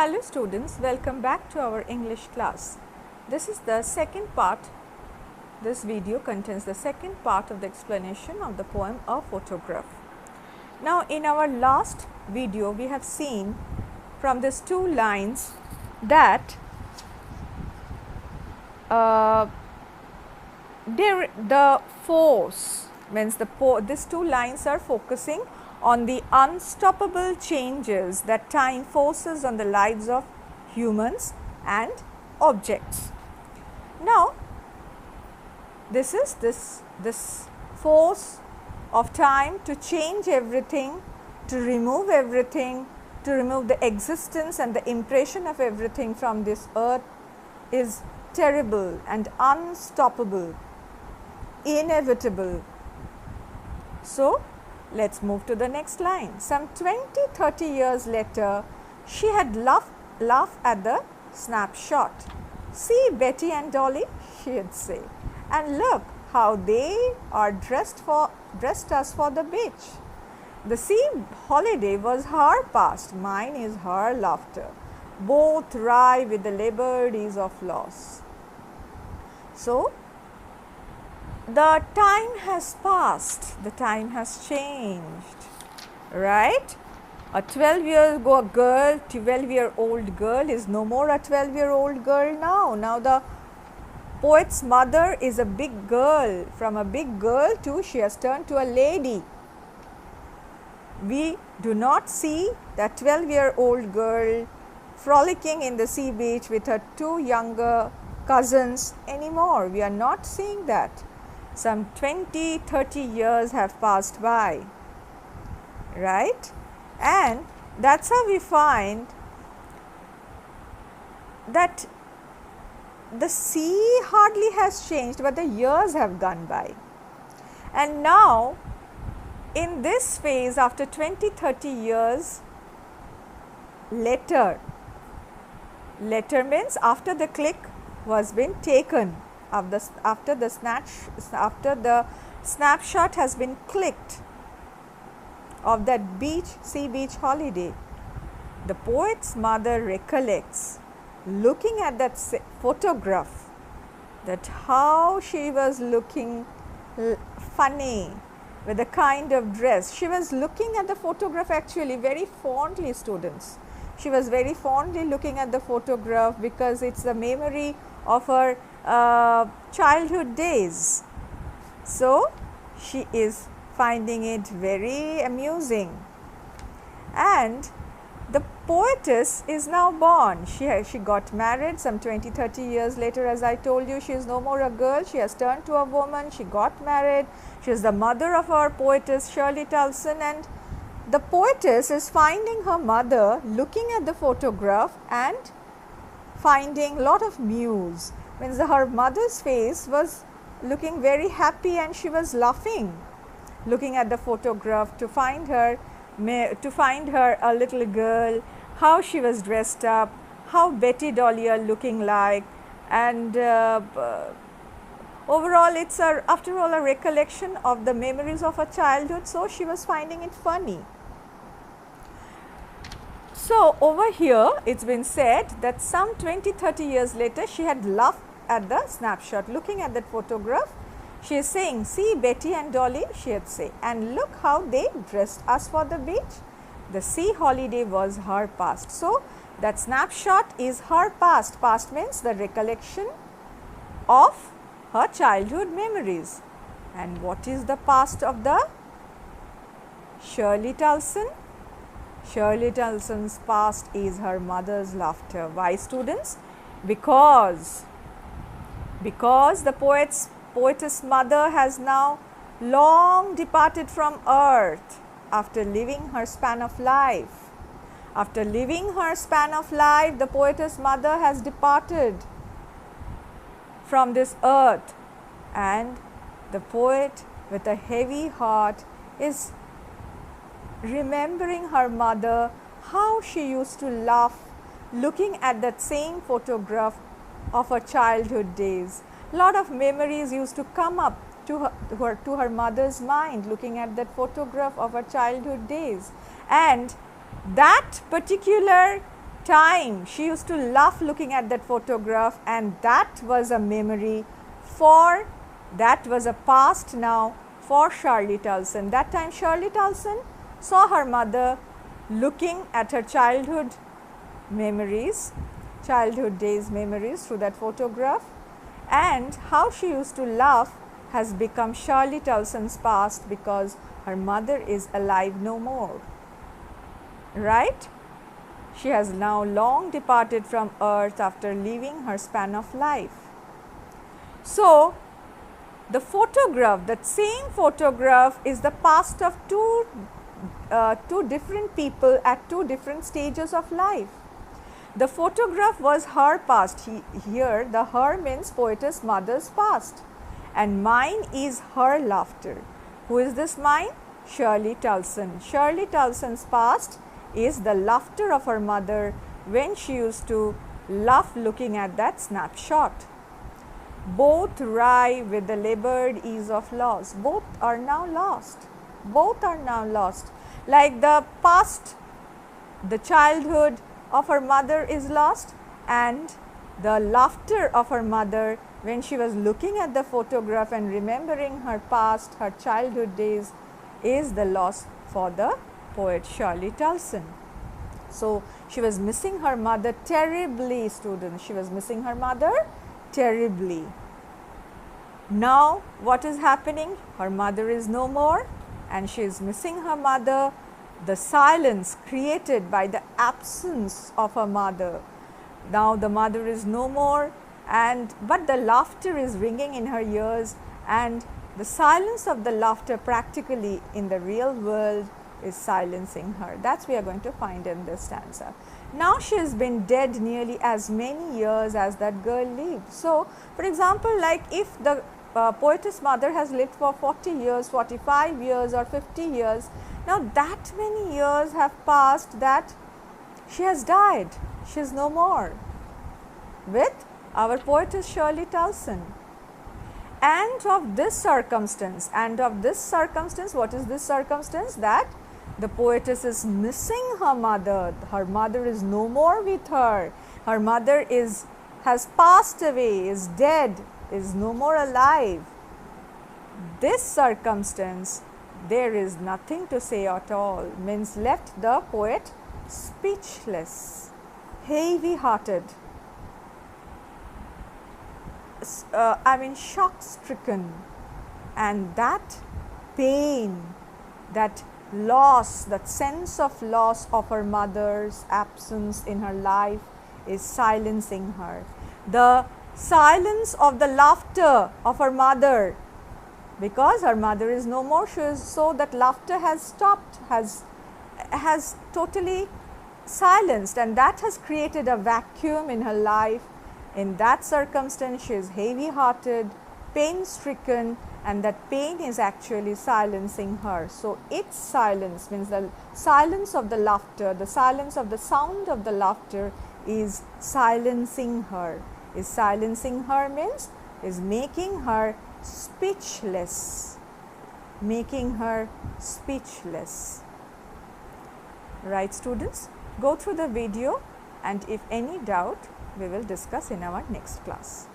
Hello students, welcome back to our English class. This is the second part. This video contains the second part of the explanation of the poem A Photograph. Now in our last video we have seen from these two lines that the force means these two lines are focusing on the unstoppable changes that time forces on the lives of humans and objects. Now this is this force of time to change everything, to remove everything, to remove the existence and the impression of everything from this earth is terrible and unstoppable, inevitable. So let's move to the next line. Some 20-30 years later, she had laughed at the snapshot. See Betty and Dolly, she'd say, and look how they are dressed us for the beach. The sea holiday was her past, mine is her laughter. Both ride with the liberties of loss. So the time has passed, the time has changed, right? A 12-year-old girl is no more a 12-year-old girl now. Now the poet's mother is a big girl. From a big girl to she has turned to a lady. We do not see that 12-year-old girl frolicking in the sea beach with her two younger cousins anymore. We are not seeing that. Some 20-30 years have passed by, right? And that's how we find that the sea hardly has changed, but the years have gone by. And now in this phase, after 20-30 years later means after the click was been taken, after the snapshot has been clicked of that sea beach holiday, the poet's mother recollects looking at that photograph, that how she was looking funny with the kind of dress. She was looking at the photograph actually very fondly, students. She was very fondly looking at the photograph because it's the memory of her childhood days. So she is finding it very amusing. And the poetess is now born. She got married some 20-30 years later. As I told you, she is no more a girl. She has turned to a woman. She got married. She is the mother of our poetess Shirley Tulson, and the poetess is finding her mother looking at the photograph and finding a lot of muse. Means her mother's face was looking very happy and she was laughing, looking at the photograph to find her a little girl, how she was dressed up, how Betty Dolly are looking like, and overall it's after all a recollection of the memories of her childhood, so she was finding it funny. So over here it's been said that some 20-30 years later she had laughed at the snapshot, looking at that photograph. She is saying, see Betty and Dolly, she would say, and look how they dressed us for the beach. The sea holiday was her past. So that snapshot is her past. Past means the recollection of her childhood memories. And what is the past of the Shirley Tulson? Shirley Tulson's past is her mother's laughter. Why, students? Because the poetess mother has now long departed from earth after living her span of life. After living her span of life, the poetess mother has departed from this earth, and the poet with a heavy heart is remembering her mother, how she used to laugh looking at that same photograph of her childhood days. Lot of memories used to come up to her mother's mind looking at that photograph of her childhood days, and that particular time. She used to laugh looking at that photograph, and that was a memory for, that was a past now for Shirley Tulson. That time Shirley Tulson saw her mother looking at her childhood memories, childhood days memories through that photograph, and how she used to laugh has become Shirley Tulson's past because her mother is alive no more, right? She has now long departed from earth after leaving her span of life. So, the photograph, that same photograph is the past of two different people at two different stages of life. The photograph was her past. Here the her means poetess mother's past, and mine is her laughter. Who is this mine? Shirley Tulson. Shirley Tulson's past is the laughter of her mother when she used to laugh looking at that snapshot. Both rye with the labored ease of loss. Both are now lost. Both are now lost. Like the past, the childhood of her mother is lost, and the laughter of her mother when she was looking at the photograph and remembering her past, her childhood days, is the loss for the poet Shirley Tulson. So, she was missing her mother terribly, students. She was missing her mother terribly. Now, what is happening? Her mother is no more, and she is missing her mother. The silence created by the absence of her mother. Now, the mother is no more, but the laughter is ringing in her ears, and the silence of the laughter practically in the real world is silencing her. That's we are going to find in this stanza. Now she has been dead nearly as many years as that girl lived. So, for example, like if the poetess mother has lived for 40 years, 45 years or 50 years, now that many years have passed that she has died. She is no more with our poetess Shirley Tulson. And of this circumstance, what is this circumstance? That the poetess is missing her mother. Her mother is no more with her. Her mother has passed away, is dead, is no more alive. This circumstance, there is nothing to say at all, means left the poet speechless, heavy hearted, shock stricken, and that pain, that loss, that sense of loss of her mother's absence in her life is silencing her. The silence of the laughter of her mother, because her mother is no more, so that laughter has stopped, has totally silenced, and that has created a vacuum in her life. In that circumstance, she is heavy hearted, pain stricken, and that pain is actually silencing her. So, its silence means the silence of the laughter, the silence of the sound of the laughter is silencing her. Is silencing her means is making her speechless, making her speechless. Right, students? Go through the video, and if any doubt, we will discuss in our next class.